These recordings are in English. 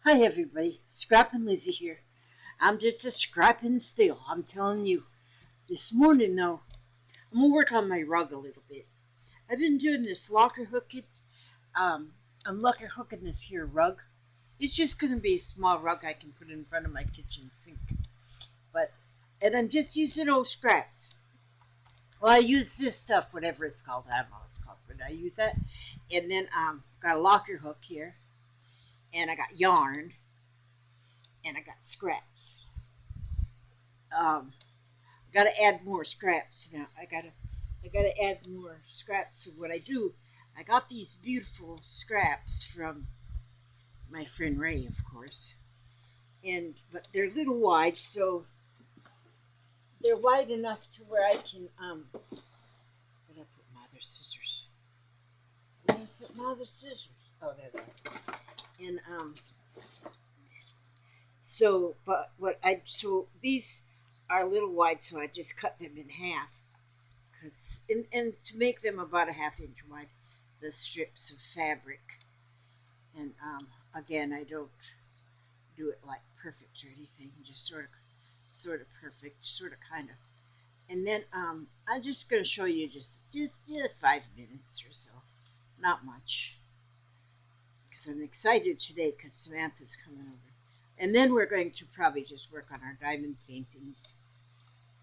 Hi everybody, Scrappin' Lizzie here. I'm just a scrapping still, I'm telling you. This morning though, I'm gonna work on my rug a little bit. I've been doing this locker hooking. I'm locker hooking this here rug. It's just gonna be a small rug I can put in front of my kitchen sink. And I'm just using old scraps. Well, I use this stuff, whatever it's called. I don't know what it's called, but I use that. And then got a locker hook here, and I got yarn, and I got scraps. Um, got to add more scraps now. I gotta add more scraps. So what I do, I got these beautiful scraps from my friend Ray, of course, but they're a little wide, so they're wide enough to where I can. Where did I put my other scissors? Where did I put my other scissors? Oh, there they are. And so these are a little wide, so I just cut them in half. And to make them about a half-inch wide, the strips of fabric. And again, I don't do it like perfect or anything, just sort of perfect, sort of kind of. And then I'm just going to show you just 5 minutes or so, not much, because I'm excited today because Samantha's coming over. And then we're going to probably just work on our diamond paintings.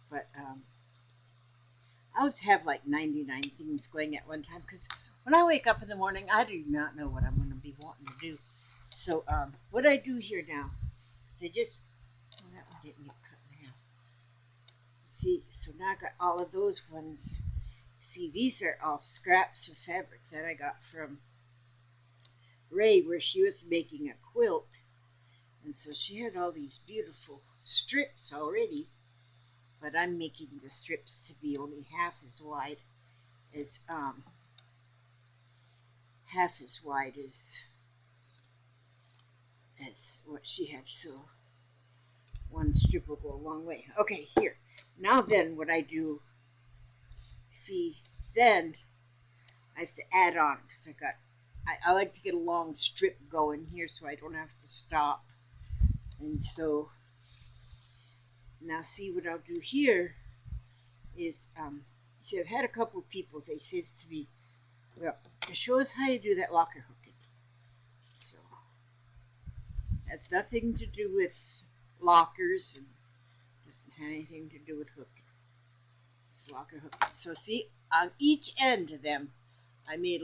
But I always have like 99 things going at one time because when I wake up in the morning, I do not know what I'm going to be wanting to do. So what I do here now is that one didn't get cut in half. See, so now I got all of those ones. See, these are all scraps of fabric that I got from Ray, where she was making a quilt. And so she had all these beautiful strips already, but I'm making the strips to be only half as wide as what she had. So one strip will go a long way. Okay, here. Now then, what I do, see, then I have to add on because I like to get a long strip going here so I don't have to stop. And so now see what I'll do here is see, I've had a couple of people, they says to me, well, show us how you do that locker hooking. So has nothing to do with lockers and doesn't have anything to do with hooking. It's locker hooking. So see, on each end of them, I made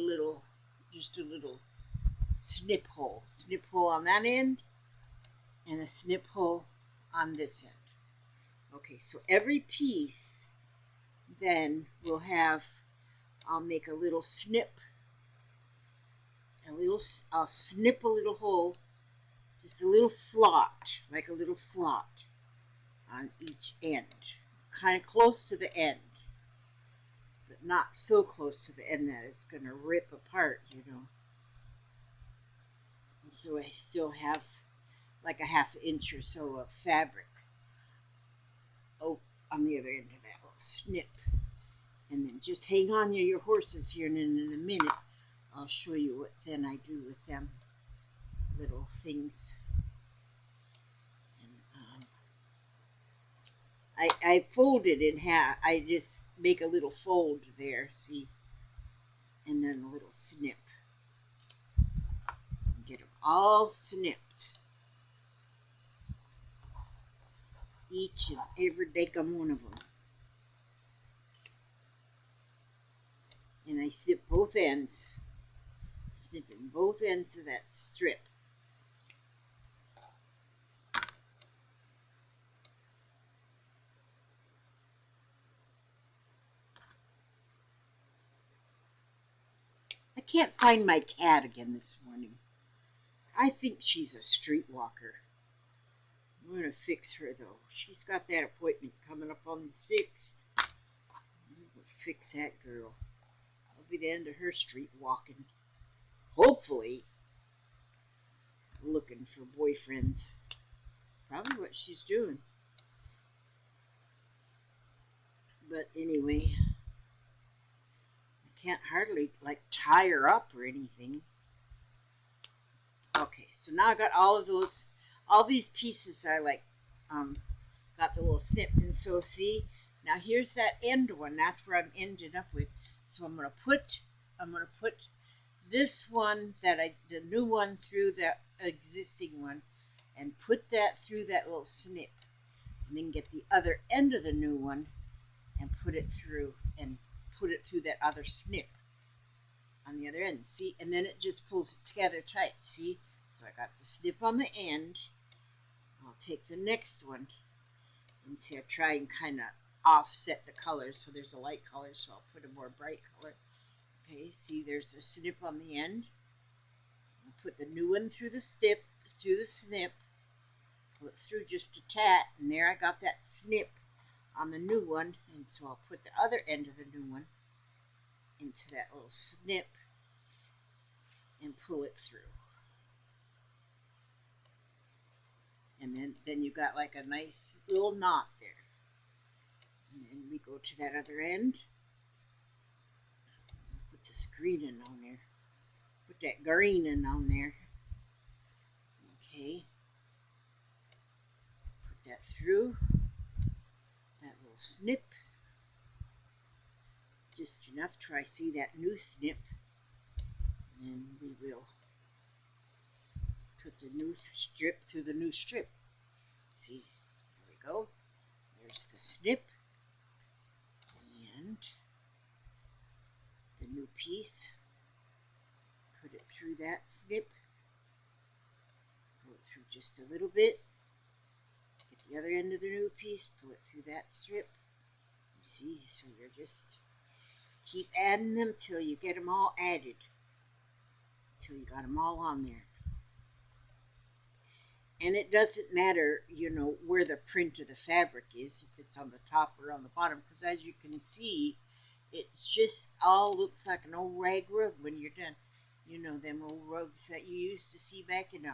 just a little snip hole on that end, and a snip hole on this end. Okay, so every piece then will have, I'll make a little snip, I'll snip a little hole, just a little slot, like a little slot on each end, kind of close to the end, but not so close to the end that it's going to rip apart, you know. And so I still have like a half inch or so of fabric on the other end of that little snip. And then just hang on to your horses here, and then in a minute I'll show you what then I do with them little things. And I fold it in half. I just make a little fold there, see, and then a little snip. Get them all snipped. Each and every damn one of them. And I snip both ends. Snipping both ends of that strip. I can't find my cat again this morning. I think she's a streetwalker. I'm going to fix her though. She's got that appointment coming up on the 6th. I'm going to fix that girl. I'll be the end of her street walking. Hopefully looking for boyfriends. Probably what she's doing. But anyway, I can't hardly like tie her up or anything. Okay, so now I got all of those, all these pieces are like, got the little snip. And so see, now here's that end one. That's where I'm ended up with. So I'm gonna put this one the new one through the existing one, and put that through that little snip, and then get the other end of the new one and put it through that other snip on the other end. See, and then it just pulls it together tight. See, so I got the snip on the end. I'll take the next one and see, I try and kind of offset the colors. So there's a light color, so I'll put a more bright color. Okay, see, there's a snip on the end. I'll put the new one through the snip, pull it through just a tat, and there I got that snip on the new one. And so I'll put the other end of the new one into that little snip and pull it through. And then you got like a nice little knot there. And then we go to that other end. Put this green in on there. Put that green in on there. Okay. Put that through that little snip. Just enough to I see that new snip. And we will put the new strip through the new strip. See, there we go. There's the snip. And the new piece. Put it through that snip. Pull it through just a little bit. Get the other end of the new piece. Pull it through that strip. See, so you're just keep adding them till you get them all added. Till you got them all on there. And it doesn't matter, you know, where the print of the fabric is, if it's on the top or on the bottom, because as you can see, it just all looks like an old rag rug when you're done. You know, them old rugs that you used to see back in the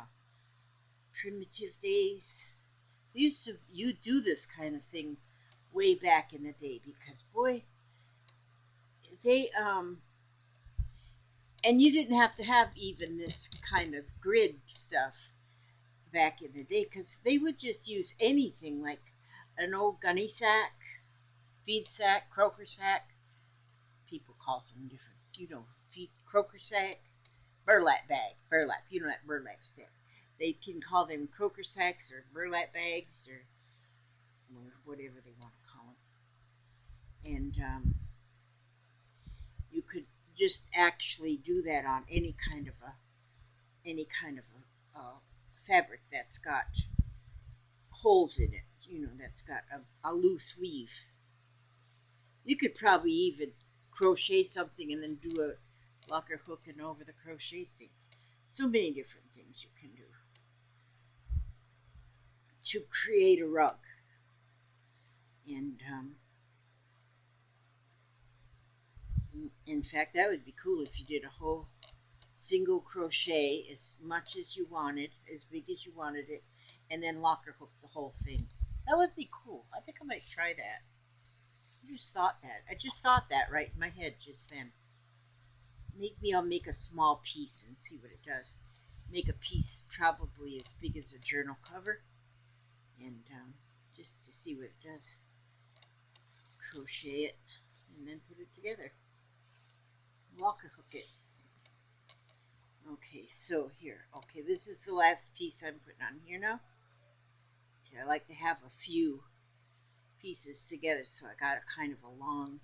primitive days. You do this kind of thing way back in the day, because boy, they and you didn't have to have even this kind of grid stuff back in the day, because they would just use anything like an old gunny sack, feed sack, croaker sack. People call them different, you know, croaker sack, burlap bag, burlap, you know that burlap sack. They can call them croaker sacks or burlap bags or whatever they want to call them. And you could just actually do that on any kind of a fabric that's got holes in it, you know, that's got a loose weave. You could probably even crochet something and then do a locker hooking over the crochet thing. So many different things you can do to create a rug. And in fact, that would be cool if you did a whole single crochet as much as you wanted, as big as you wanted it, and then locker hook the whole thing. That would be cool. I think I might try that. I just thought that right in my head just then. I'll make a small piece and see what it does. Make a piece probably as big as a journal cover, and just to see what it does. Crochet it and then put it together. Locker hook it. Okay, so here. Okay, this is the last piece I'm putting on here now. See, I like to have a few pieces together, so I got a kind of a long.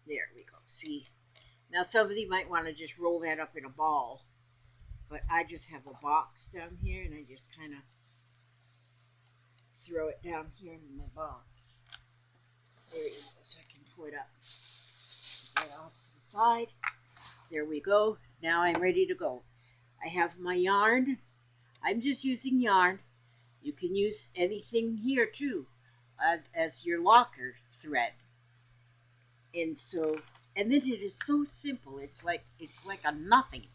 There we go. See, now somebody might want to just roll that up in a ball, but I just have a box down here, and I just kind of throw it down here in my box. There we go, so I can pull it up. Put that off to the side. There we go. Now I'm ready to go. I have my yarn. I'm just using yarn. You can use anything here too as your locker thread. And then it is so simple. It's like a nothing.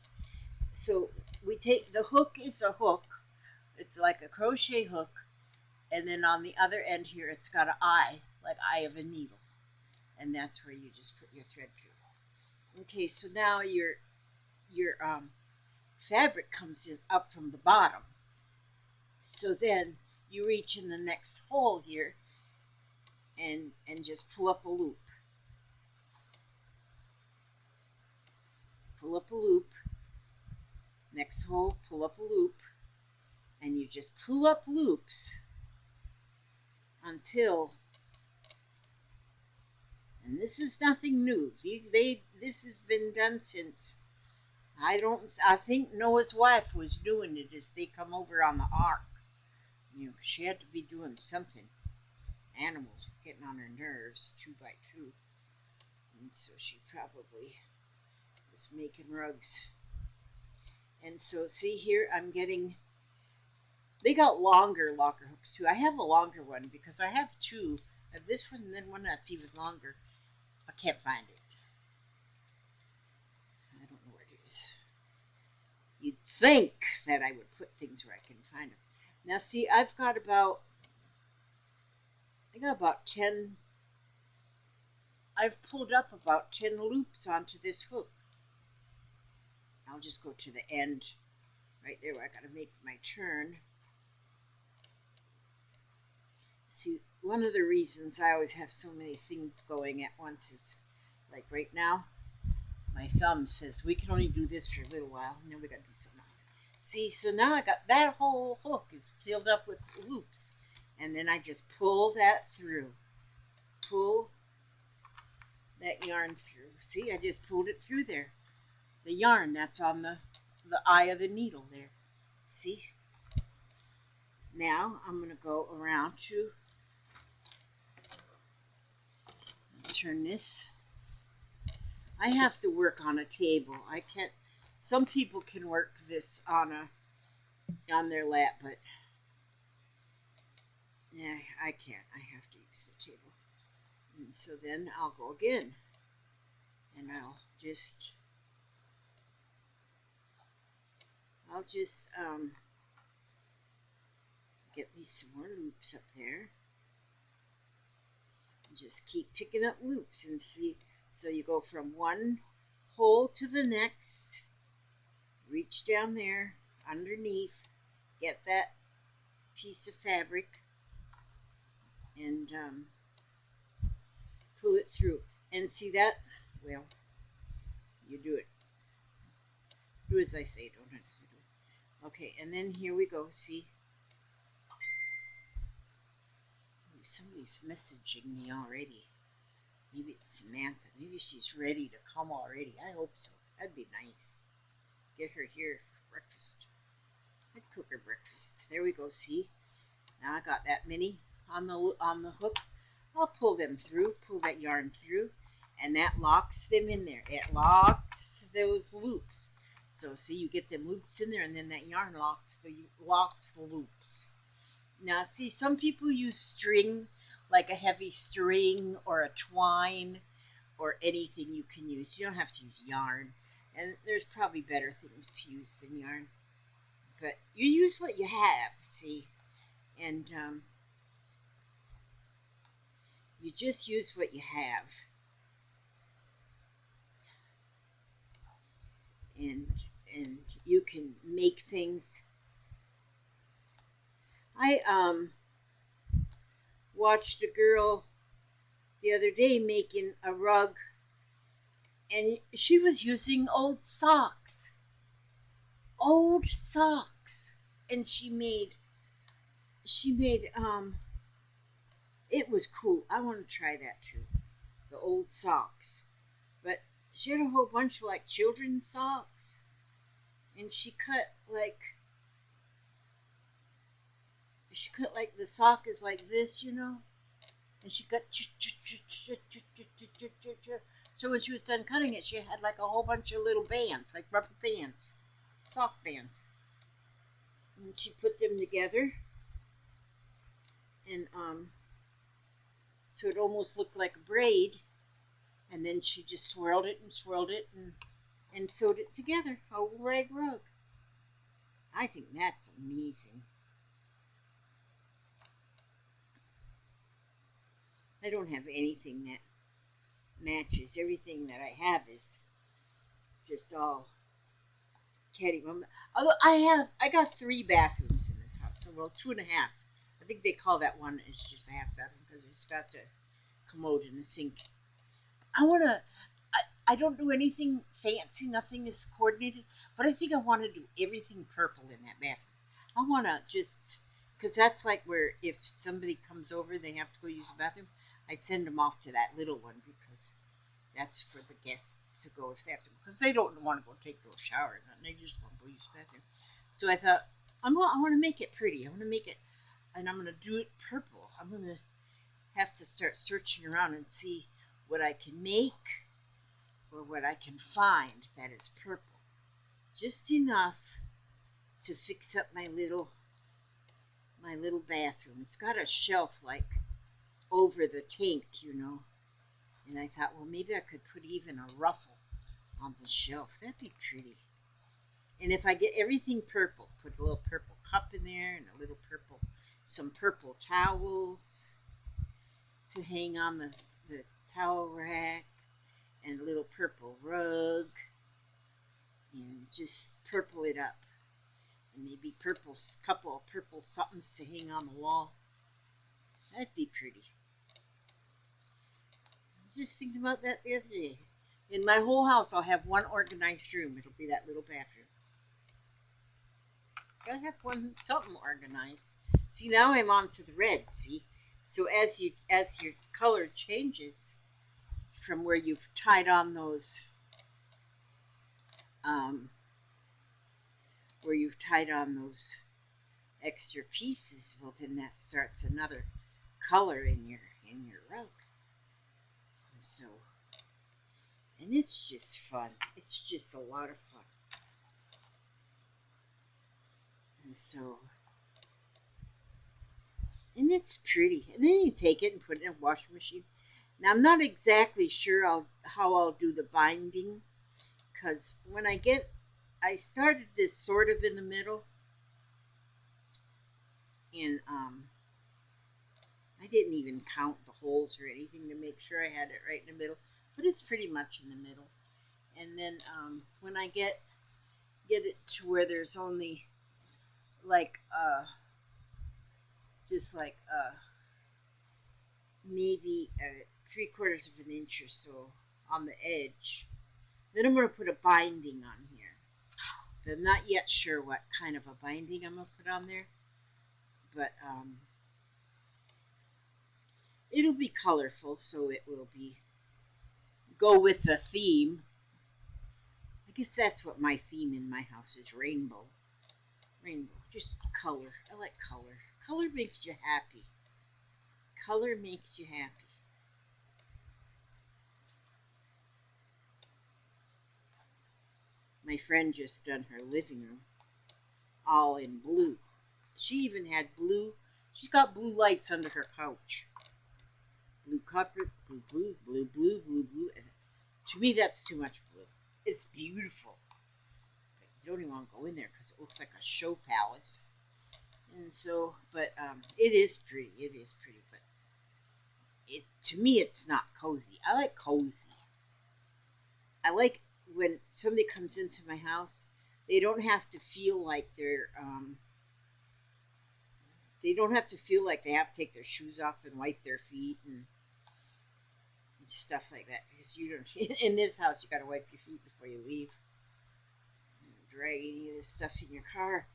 So we take the hook is a hook. It's like a crochet hook, and then on the other end here it's got an eye, like eye of a needle. And that's where you just put your thread through. Okay, so now your fabric comes in up from the bottom. So then you reach in the next hole here and just pull up a loop. Pull up a loop. Next hole, pull up a loop. And you just pull up loops until, and this is nothing new. This has been done since, I think Noah's wife was doing it as they come over on the ark. You know, 'cause she had to be doing something. Animals were getting on her nerves 2 by 2. And so she probably was making rugs. And so see here, I'm getting, they got longer locker hooks too. I have a longer one because I have 2. I have this one and then one that's even longer. I can't find it. I don't know where it is. You'd think that I would put things where I can find them. Now see, I got about 10, I've pulled up about 10 loops onto this hook. I'll just go to the end right there where I gotta make my turn. See, one of the reasons I always have so many things going at once is, like right now, my thumb says we can only do this for a little while, and then we gotta do something else. See, so now I got that whole hook is filled up with loops, and then I just pull that through. Pull that yarn through. See, I just pulled it through there. The yarn that's on the eye of the needle there. See? Now I'm going to go around to turn this. I have to work on a table. I can't. Some people can work this on their lap, but yeah, I can't. I have to use the table. And so then I'll go again, and I'll just get me some more loops up there. And just keep picking up loops and see. So you go from one hole to the next, reach down there underneath, get that piece of fabric, and pull it through. And see that? Well, you do it. Do as I say, don't as I do. Okay, and then here we go. See? Somebody's messaging me already. Maybe it's Samantha. Maybe she's ready to come already. I hope so. That'd be nice. Get her here for breakfast. I'd cook her breakfast. There we go. See? Now I got that many on the hook. I'll pull them through. Pull that yarn through, and that locks them in there. It locks those loops. So see, you get them loops in there, and then that yarn locks the loops. Now, see, some people use string, like a heavy string or a twine or anything you can use. You don't have to use yarn. And there's probably better things to use than yarn. But you use what you have, see. And you just use what you have. And you can make things. I watched a girl the other day making a rug, and she was using old socks. Old socks. And she made it was cool. I want to try that too. The old socks. But she had a whole bunch of like children's socks. And she cut like the sock is like this, you know, and she cut. So when she was done cutting it, she had like a whole bunch of little bands, like rubber bands, sock bands, and she put them together, and so it almost looked like a braid, and then she just swirled it and sewed it together, a rag rug. I think that's amazing. I don't have anything that matches. Everything that I have is just all can't even. Although I got 3 bathrooms in this house, so well, 2.5. I think they call that one is just a half bathroom because it's got the commode and the sink. I wanna. I don't do anything fancy. Nothing is coordinated, but I think I want to do everything purple in that bathroom. I want to just because that's like where if somebody comes over, they have to go use the bathroom. I send them off to that little one because that's for the guests to go if they have to, because they don't want to go take a shower and nothing. They just want to go use the bathroom. So I thought I want to make it pretty. I want to make it, and I'm going to do it purple. I'm going to have to start searching around and see what I can make or what I can find that is purple, just enough to fix up my little bathroom. It's got a shelf like over the tank, and I thought, well, maybe I could put even a ruffle on the shelf. That'd be pretty. And if I get everything purple, put a little purple cup in there and a little purple, some purple towels to hang on the towel rack, and a little purple rug, and just purple it up. And maybe couple of purple somethings to hang on the wall. That'd be pretty. I was just thinking about that the other day. In my whole house, I'll have one organized room. It'll be that little bathroom. Gotta have something organized. See, now I'm on to the red. See, so as your color changes from where you've tied on those, where you've tied on those extra pieces, well, then that starts another color in your rug. So, and it's just fun. It's just a lot of fun. And so, and it's pretty. And then you take it and put it in a washing machine. Now, I'm not exactly sure how I'll do the binding, because when I started this sort of in the middle, and I didn't even count the holes or anything to make sure I had it right in the middle, but it's pretty much in the middle. And then when I get it to where there's only like just like maybe 3/4 of an inch or so on the edge, then I'm going to put a binding on here. But I'm not yet sure what kind of a binding I'm going to put on there, but it'll be colorful, so it will go with the theme. I guess that's what my theme in my house is: rainbow. Rainbow, just color. I like color. Color makes you happy. Color makes you happy. My friend just done her living room all in blue. She even had blue. She's got blue lights under her couch. Blue carpet, blue, blue, blue, blue, blue, blue. And to me, that's too much blue. It's beautiful. But you don't even want to go in there because it looks like a show palace. And so, but it is pretty. It is pretty. But to me, it's not cozy. I like cozy. I like when somebody comes into my house, they don't have to feel like they don't have to feel like they have to take their shoes off and wipe their feet and stuff like that. Because you don't, in this house, you got to wipe your feet before you leave. And drag any of this stuff in your car.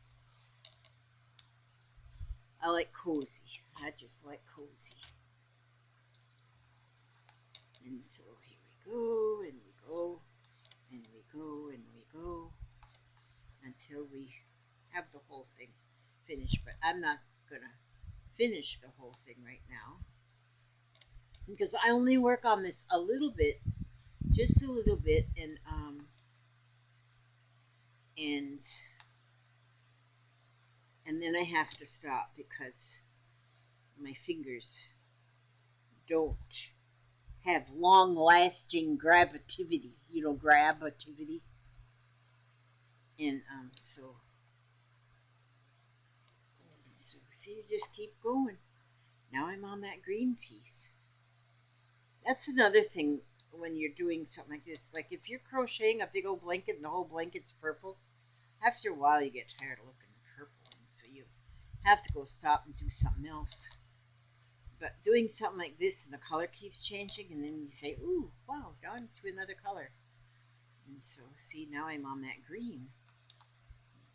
I like cozy. I just like cozy. And so here we go, and we go, and we go, and we go, until we have the whole thing finished. But I'm not going to finish the whole thing right now, because I only work on this a little bit, just a little bit, and then I have to stop because my fingers don't have long-lasting grabativity, grabativity, and so you just keep going. Now I'm on that green piece. That's another thing when you're doing something like this. Like if you're crocheting a big old blanket and the whole blanket's purple, after a while you get tired of looking purple, and so you have to go stop and do something else. But doing something like this and the color keeps changing, and then you say, ooh, wow, down to another color. And so, see, now I'm on that green.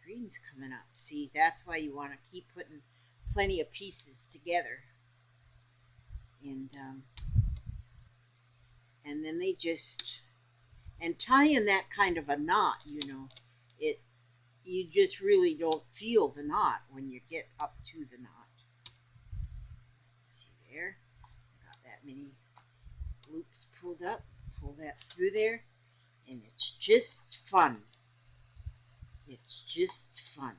Green's coming up. See, that's why you want to keep putting plenty of pieces together. And then they just, and tying that kind of a knot, it you just really don't feel the knot when you get up to the knot. See there, got that many loops pulled up, pull that through there, and it's just fun. It's just fun.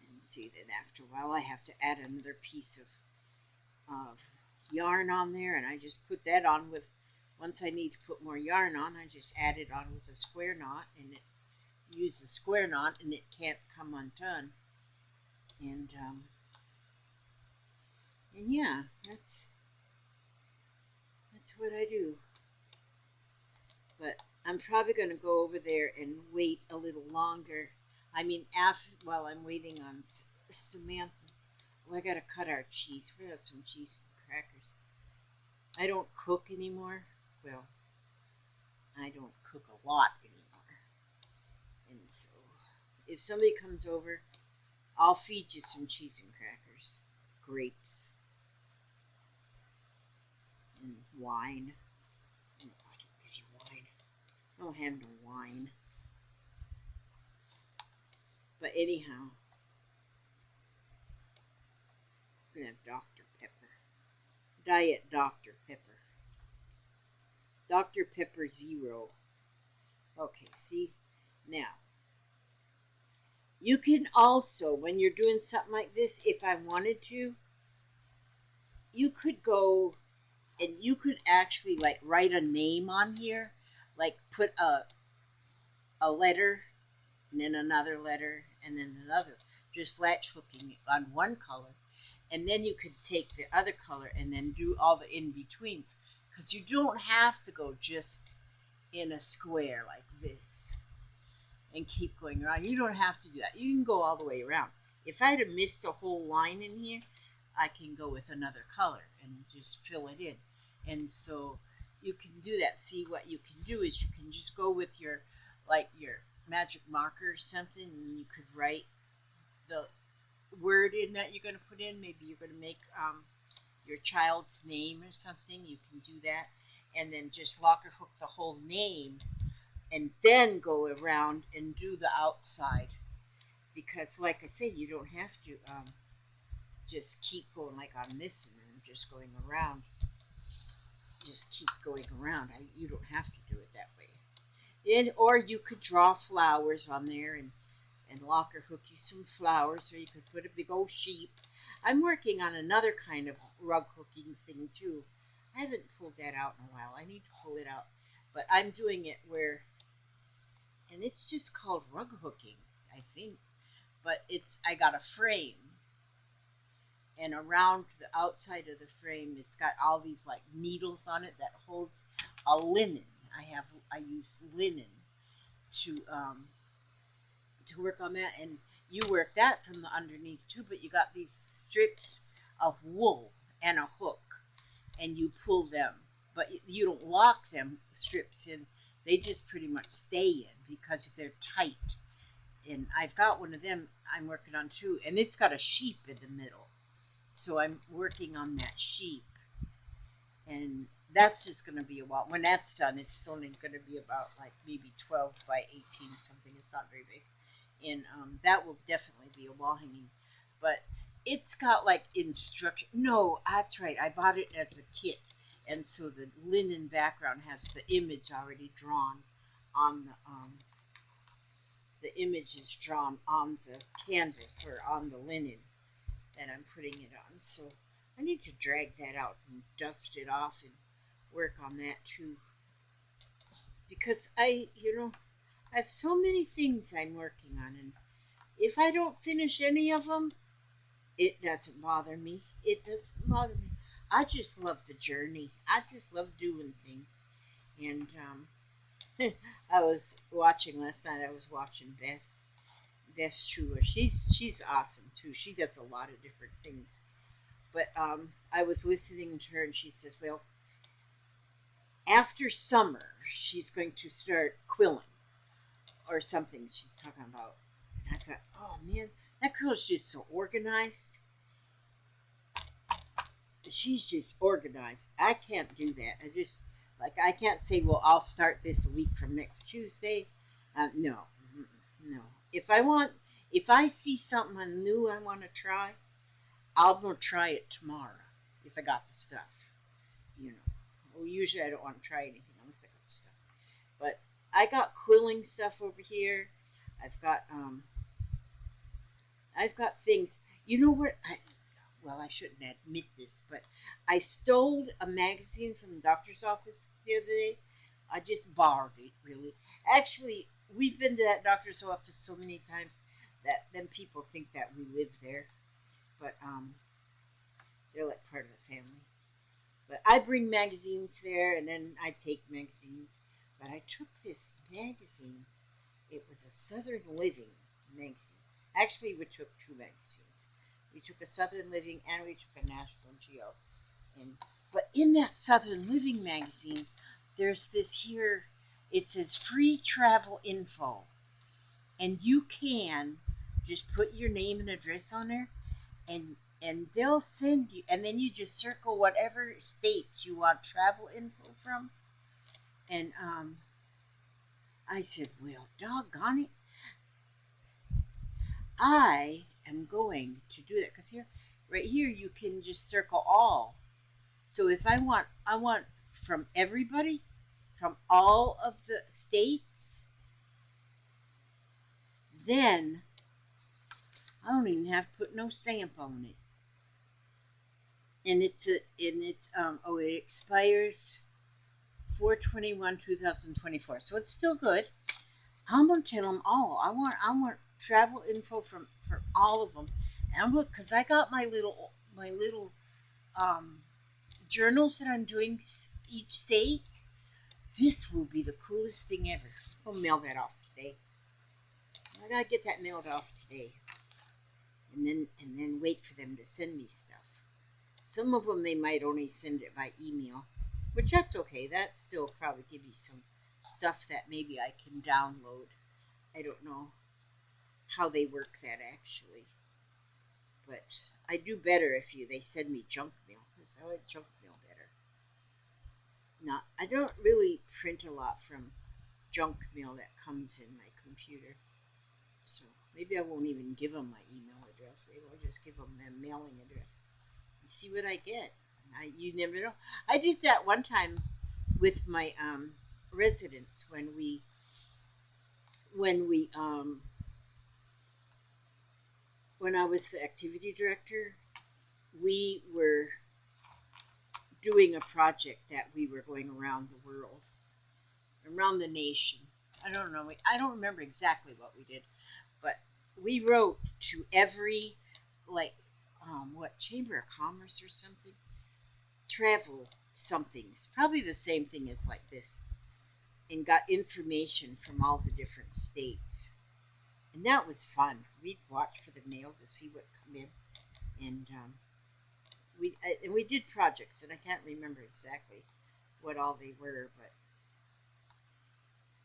And see, then after a while I have to add another piece of yarn on there, and I just put that on with, once I need to put more yarn on, I just add it on with a square knot, and use the square knot, and it can't come undone. And yeah, that's what I do. But I'm probably going to go over there and wait a little longer. I mean, while I'm waiting on Samantha. Oh, I got to cut our cheese. We have some cheese and crackers. I don't cook anymore. Well, I don't cook a lot anymore. And so, if somebody comes over, I'll feed you some cheese and crackers, grapes, and wine. Oh, I don't give you wine. I don't have no wine. But anyhow, we're going to have Dr. Pepper. Diet Dr. Pepper. Dr. Pepper Zero. Okay, see? Now, you can also, when you're doing something like this, if I wanted to, you could go and you could actually like write a name on here, like put a letter and then another letter and then another, just latch hooking on one color, and then you could take the other color and then do all the in-betweens, because you don't have to go just in a square like this and keep going around. You don't have to do that. You can go all the way around. If I had missed a whole line in here, I can go with another color and just fill it in. And so you can do that. See, what you can do is you can just go with your magic marker or something, and you could write the word in that you're going to put in. Maybe you're going to make your child's name or something. You can do that, and then just locker hook the whole name, and then go around and do the outside. Because, like I say, you don't have to just keep going like on this and then just going around. Just keep going around. You don't have to do it that way. Or you could draw flowers on there and locker hook you some flowers, or you could put a big old sheep. I'm working on another kind of rug hooking thing too. I haven't pulled that out in a while. I need to pull it out. But I'm doing it where, and it's just called rug hooking, I think. But I got a frame, and around the outside of the frame, it's got all these like needles on it that holds a linen. I use linen to work on that, and you work that from the underneath too. But you got these strips of wool and a hook, and you pull them, but you don't lock them strips in. They just pretty much stay in because they're tight. And I've got one of them I'm working on too, and it's got a sheep in the middle. So I'm working on that sheep, and that's just going to be a while. When that's done, it's only going to be about like maybe 12 by 18 something. It's not very big, and that will definitely be a wall hanging. But it's got like instruction. No, that's right. I bought it as a kit, and so the linen background has the image already drawn on the image is drawn on the canvas or on the linen that I'm putting it on. So I need to drag that out and dust it off and work on that too. Because I have so many things I'm working on, and if I don't finish any of them, it doesn't bother me. It doesn't bother me. I just love the journey. I just love doing things. And I was watching last night. I was watching Beth Schuler. She's awesome too. She does a lot of different things. But I was listening to her, and she says, "Well, after summer, she's going to start quilling or something." She's talking about, and I thought, "Oh man, that girl's just so organized. She's just organized. I can't do that. I just I can't say, well, I'll start this a week from next Tuesday. No, no. If I see something new I want to try, I'll go try it tomorrow if I got the stuff. You know, well, usually I don't want to try anything unless I got the stuff. But I got quilling stuff over here. I've got um, I've got things. You know what? Well, I shouldn't admit this, but I stole a magazine from the doctor's office the other day. I just borrowed it, really. Actually, we've been to that doctor's office so many times that then people think that we live there, but they're like part of the family. But I bring magazines there, and then I take magazines. But I took this magazine. It was a Southern Living magazine. Actually, we took two magazines. We took a Southern Living and we took a National Geo. And but in that Southern Living magazine, there's this here. It says free travel info, and you can just put your name and address on there, and they'll send you. And then you just circle whatever states you want travel info from. And I said, well, doggone it, I am going to do that because here, right here, you can just circle all. So if I want from everybody, from all of the states, then I don't even have to put no stamp on it. And it expires 4/21/2024. So it's still good. I'm gonna tell them all. I want travel info from all of them. And I'm because I got my little um, journals that I'm doing each state. This will be the coolest thing ever. I'll mail that off today. I gotta get that mailed off today, and then wait for them to send me stuff. Some of them they might only send it by email, which that's okay. That still probably give you some stuff that maybe I can download. I don't know how they work that actually, but I do better if they send me junk mail because I like junk mail better. Not I don't really print a lot from junk mail that comes in my computer. So maybe I won't even give them my email address. Maybe I'll just give them their mailing address. You see what I get. You never know. I did that one time with my residents when we when I was the activity director. We were doing a project that we were going around the world, around the nation. I don't know. I don't remember exactly what we did, but we wrote to every like what Chamber of Commerce or something, travel somethings, probably the same thing as like this, and got information from all the different states, and that was fun. We'd watch for the mail to see what come in, and we did projects, and I can't remember exactly what all they were, but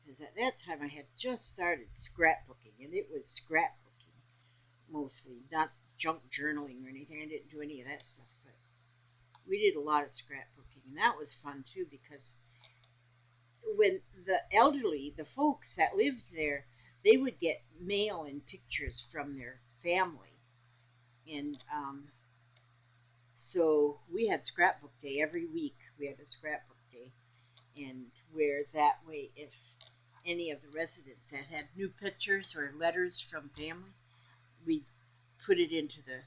because at that time I had just started scrapbooking, and it was scrapbooking mostly, not junk journaling or anything. I didn't do any of that stuff, but we did a lot of scrapbooking, and that was fun too because when the elderly, the folks that lived there, they would get mail and pictures from their family, and so we had scrapbook day every week. We had a scrapbook day, and where that way, if any of the residents that had new pictures or letters from family, we put it into the.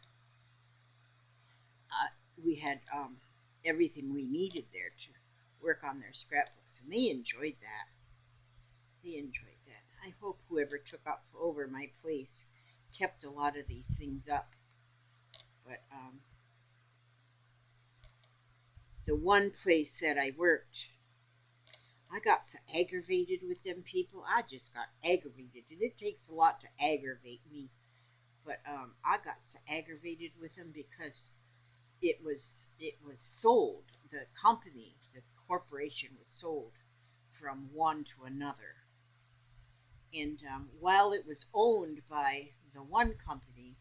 We had everything we needed there to work on their scrapbooks, and they enjoyed that. They enjoyed that. I hope whoever took up over my place kept a lot of these things up. But the one place that I worked, I got so aggravated with them people. I just got aggravated, and it takes a lot to aggravate me. But I got so aggravated with them because it was sold. The company, the corporation was sold from one to another, and while it was owned by the one company,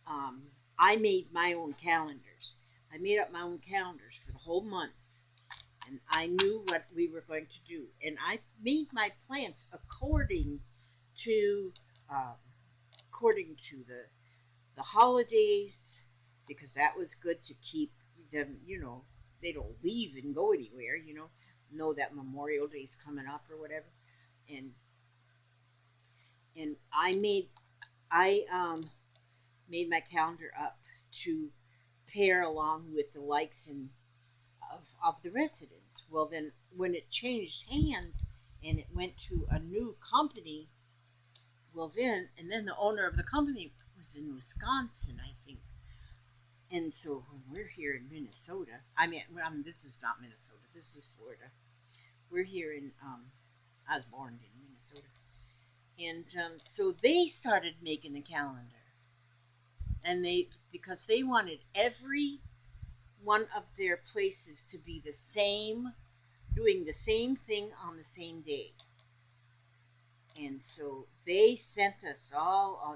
um, I made my own calendars. I made up my own calendars for the whole month, and I knew what we were going to do, and I made my plans to um, according to the holidays, because that was good to keep them. They don't leave and go anywhere. Know that Memorial Day's coming up or whatever, and and I made my calendar up to pair along with the likes and of the residents. Well, then when it changed hands and it went to a new company, well then the owner of the company was in Wisconsin, I think. And so when we're here in Minnesota, this is not Minnesota, this is Florida. We're here in I was born in Minnesota, and so they started making the calendar, and because they wanted every one of their places to be the same, doing the same thing on the same day. And so they sent us all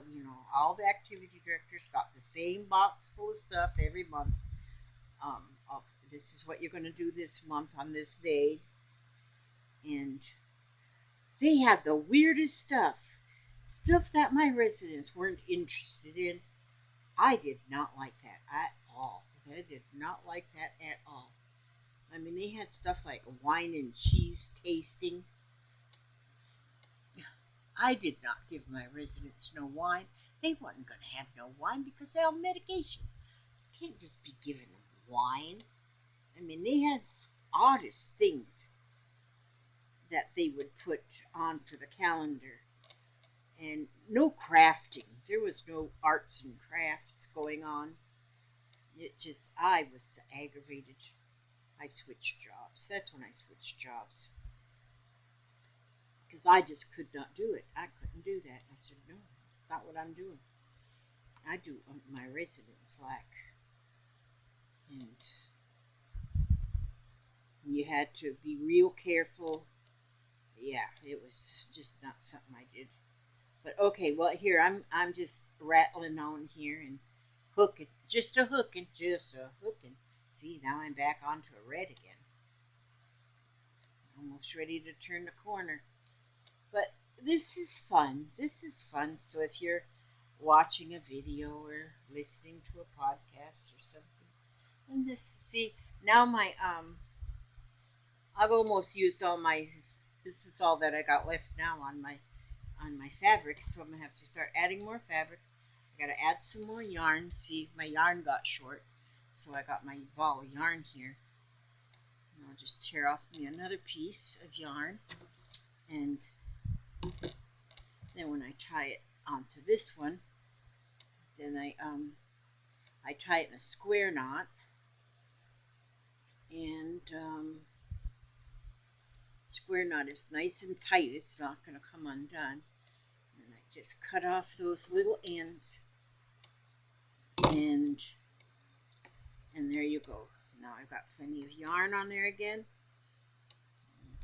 the activity directors got the same box full of stuff every month. Of this is what you're going to do this month on this day. And they had the weirdest stuff that my residents weren't interested in. I did not like that at all. I did not like that at all. They had stuff like wine and cheese tasting. I did not give my residents no wine. They weren't going to have no wine because they're on medication. You can't just be giving them wine. They had oddest things that they would put on for the calendar. And no crafting. There was no arts and crafts going on. I was aggravated. I switched jobs. That's when I switched jobs. Because I just could not do it. I couldn't do that. I said, no, it's not what I'm doing. I do my residents lack. And you had to be real careful. Yeah, it was just not something I did. But okay, well here I'm just rattling on here and hooking, just a hooking. See, now I'm back onto a red again. Almost ready to turn the corner. But this is fun. This is fun. So if you're watching a video or listening to a podcast or something, and see, now I've almost used all my. This is all that I got left now on my fabrics, so I'm gonna have to start adding more fabric. I gotta add some more yarn. See, my yarn got short, so I got my ball of yarn here. And I'll just tear off me another piece of yarn, and then when I tie it onto this one, then I tie it in a square knot, and square knot is nice and tight. It's not going to come undone. And I just cut off those little ends, and there you go. Now I've got plenty of yarn on there again.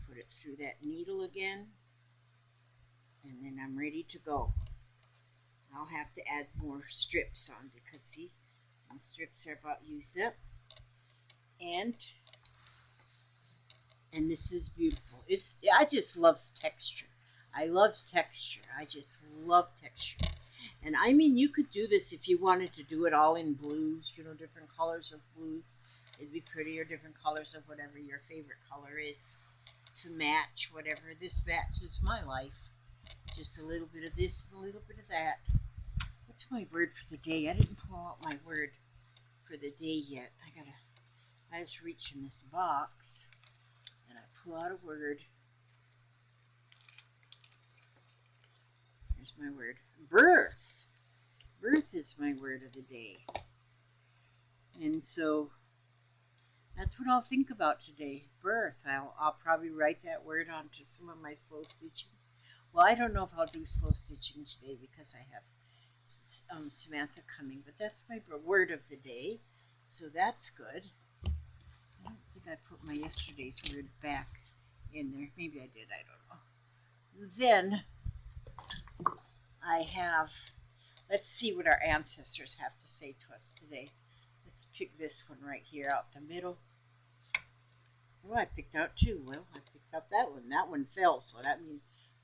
Put it through that needle again, and then I'm ready to go. I'll have to add more strips on because see, my strips are about used up, and this is beautiful. I just love texture. I love texture. I just love texture. And you could do this if you wanted to do it all in blues, different colors of blues. It'd be pretty, or different colors of whatever your favorite color is to match whatever. This matches my life. Just a little bit of this and a little bit of that. What's my word for the day? I didn't pull out my word for the day yet. I just reach in this box and I pull out a word. Here's my word. Birth. Birth is my word of the day. And so That's what I'll think about today. Birth. I'll probably write that word onto some of my slow stitching. Well, I don't know if I'll do slow stitching today because I have Samantha coming, but that's my word of the day, so that's good. I don't think I put my yesterday's word back in there. Maybe I did. I don't know. Then I have. Let's see what our ancestors have to say to us today. Let's pick this one right here out the middle. Oh, I picked out two. Well, I picked up that one. That one fell, so that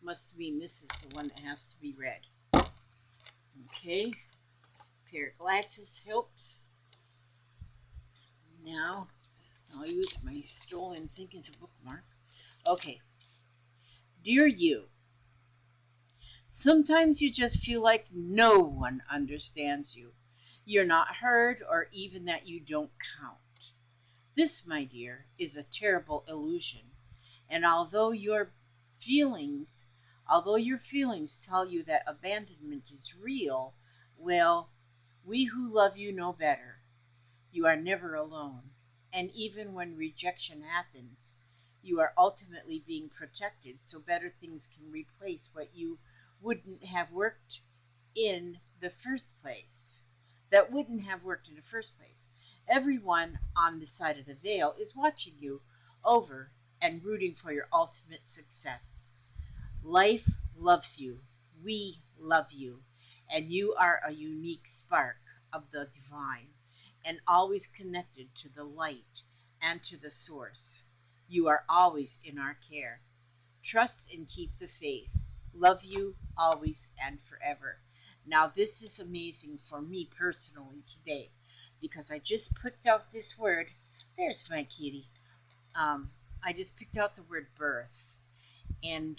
must mean this is the one that has to be read. Okay. A pair of glasses helps. Now, I'll use my stolen thing as a bookmark. Okay. Dear you, sometimes you just feel like no one understands you. You're not heard, or even that you don't count. This, my dear, is a terrible illusion. And although your feelings tell you that abandonment is real, well, we who love you know better. You are never alone. And even when rejection happens, you are ultimately being protected so better things can replace what you wouldn't have worked in the first place. That wouldn't have worked in the first place. Everyone on the side of the veil is watching you over and rooting for your ultimate success. Life loves you. We love you. And you are a unique spark of the divine and always connected to the light and to the source. You are always in our care. Trust and keep the faith. Love you always and forever. Now, this is amazing for me personally today because I just picked out this word. There's my kitty. I just picked out the word birth. And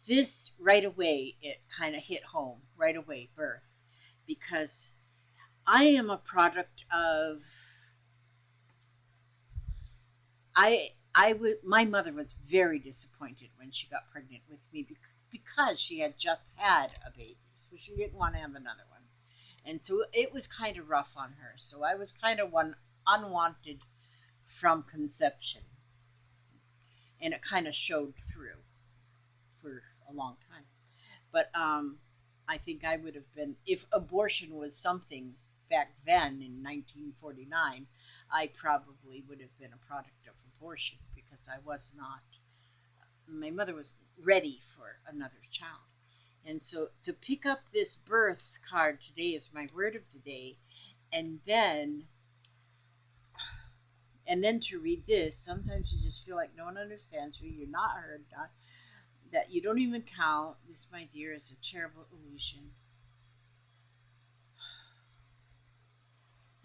this right away, it kind of hit home right away, birth, because I am a product of, my mother was very disappointed when she got pregnant with me because she had just had a baby, so she didn't want to have another one. And so it was kind of rough on her. So I was kind of one unwanted from conception. And it kind of showed through for a long time. But I think I would have been, if abortion was something back then in 1949, I probably would have been a product of abortion because I was not, my mother was ready for another child. And so to pick up this birth card today is my word of the day, and then to read this, sometimes you just feel like no one understands you, you're not heard, that you don't even count. This, my dear, is a terrible illusion.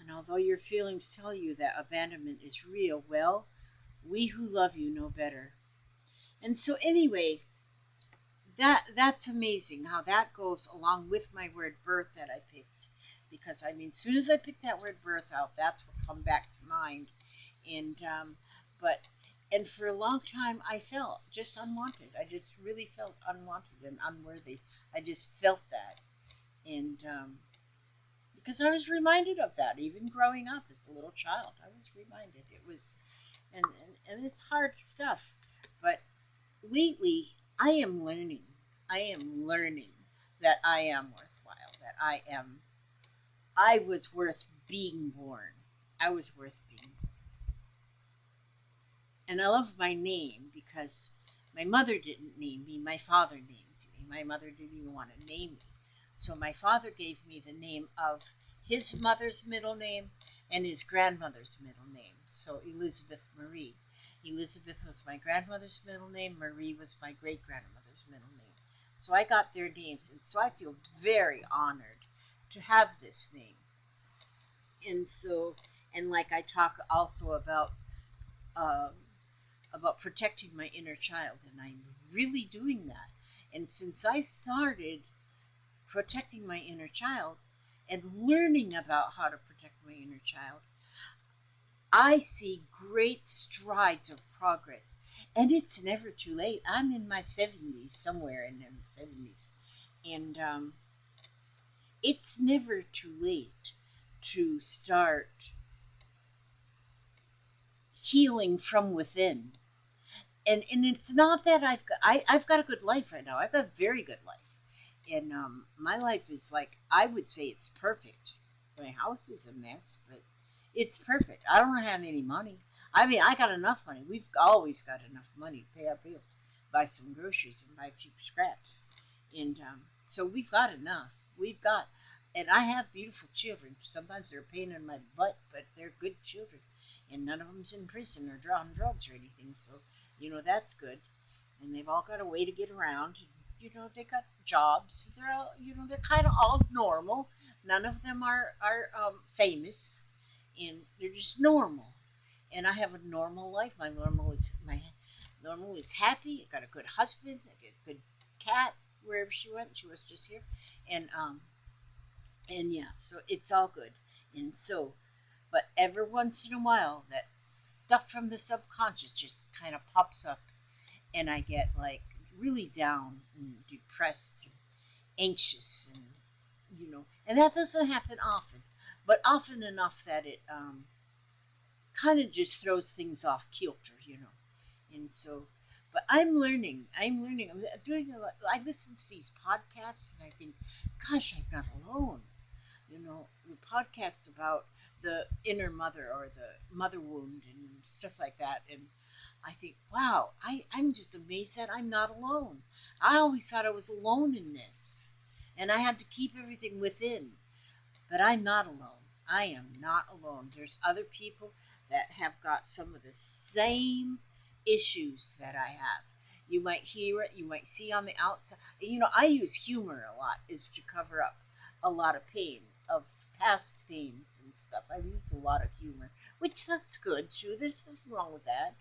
And although your feelings tell you that abandonment is real, well, we who love you know better. And so anyway, that's amazing how that goes along with my word birth that I picked. Because I mean, as soon as I picked that word birth out, that's what come back to mind. And and for a long time I felt just unwanted. I just really felt unwanted and unworthy. I just felt that. And because I was reminded of that, even growing up as a little child, I was reminded. It was, and it's hard stuff. But lately, I am learning. I am learning that I am worthwhile. That I was worth being born. I was worth being born. And I love my name because my mother didn't name me. My father named me. My mother didn't even want to name me. So my father gave me the name of his mother's middle name and his grandmother's middle name. So Elizabeth Marie. Elizabeth was my grandmother's middle name. Marie was my great-grandmother's middle name. So I got their names, and so I feel very honored to have this name. And so, and like I talk also about protecting my inner child, and I'm really doing that. And since I started protecting my inner child and learning about how to protect my inner child, I see great strides of progress. And it's never too late. I'm in my 70s, somewhere in the 70s. And it's never too late to start healing from within. And it's not that I've got a good life right now. I've got a very good life, and my life is like, I would say it's perfect. My house is a mess, but it's perfect. I don't have any money. I mean, I got enough money. We've always got enough money to pay our bills, buy some groceries, and buy a few scraps, and so we've got enough. We've got, and I have beautiful children. Sometimes they're a pain in my butt, but they're good children, and none of them's in prison or on drugs or anything. So that's good. And they've all got a way to get around. They got jobs. They're all, they're kind of all normal. None of them are famous, and they're just normal. And I have a normal life. My normal is happy. I got a good husband. I got a good cat wherever she went. She was just here, and yeah, so it's all good. And so, but every once in a while, that stuff from the subconscious just kind of pops up, and I get like really down and depressed and anxious, and that doesn't happen often, but often enough that it kind of just throws things off kilter. And so, but I'm doing a lot. I listen to these podcasts and I think, gosh, I'm not alone. The podcasts about the inner mother or the mother wound and stuff like that. And I think, wow, I'm just amazed that I'm not alone. I always thought I was alone in this. And I had to keep everything within. But I'm not alone. I am not alone. There's other people that have got some of the same issues that I have. You might hear it, you might see on the outside. I use humor a lot, is to cover up a lot of pain, of past pains and stuff. I use a lot of humor, which that's good too. There's nothing wrong with that.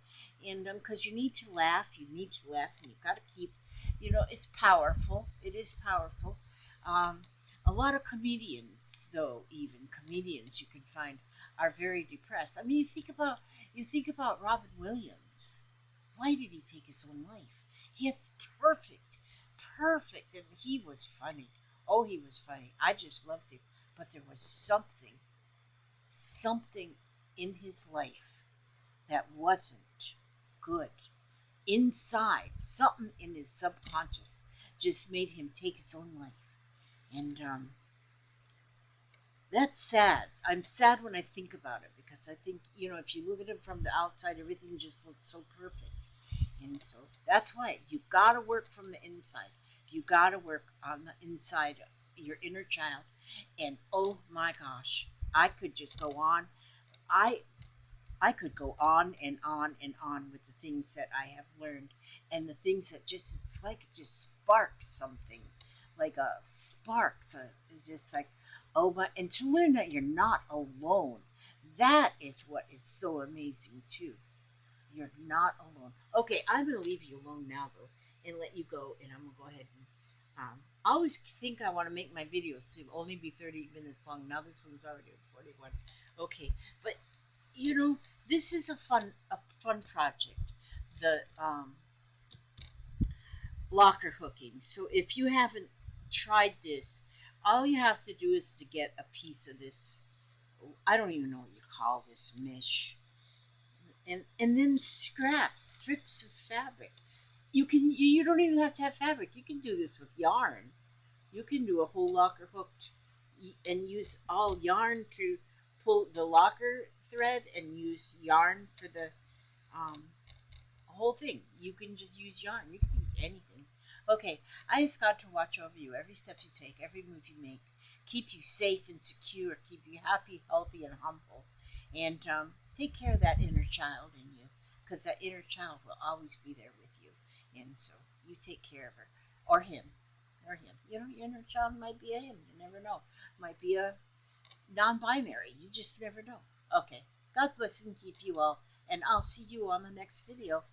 And because you need to laugh, and you've got to keep, it's powerful. It is powerful. Um, a lot of comedians, though, even comedians you can find are very depressed. I mean, you think about Robin Williams. Why did he take his own life? He is perfect, perfect, and he was funny. Oh, he was funny. I just loved him. But there was something in his life that wasn't good. Inside, something in his subconscious just made him take his own life. And that's sad. I'm sad when I think about it because I think, if you look at it from the outside, everything just looks so perfect. And so that's why you got to work from the inside. You got to work on the inside, your inner child. And oh my gosh, I could just go on. I I could go on and on and on with the things that I have learned and the things that it's like it just sparks something, like a sparks. It's just like, oh my, and to learn that you're not alone, that is what is so amazing too. You're not alone. Okay, I'm going to leave you alone now though and let you go, and I'm going to go ahead and I always think I want to make my videos to only be 30 minutes long. Now this one's already 41. Okay, but you know, this is a fun project. The locker hooking. So if you haven't tried this, all you have to do is to get a piece of this. I don't even know what you call this mesh, and then strips of fabric. You don't even have to have fabric. You can do this with yarn. You can do a whole locker hooked and use all yarn to pull the locker thread and use yarn for the um, whole thing. You can just use yarn. You can use anything. Okay, I ask God to watch over you every step you take, every move you make, keep you safe and secure, keep you happy, healthy, and humble, and take care of that inner child in you, because that inner child will always be there with you. And so you take care of her, or him, or him. You know, your inner child might be a him. You never know. Might be a non-binary. You just never know. Okay. God bless and keep you all, and I'll see you on the next video.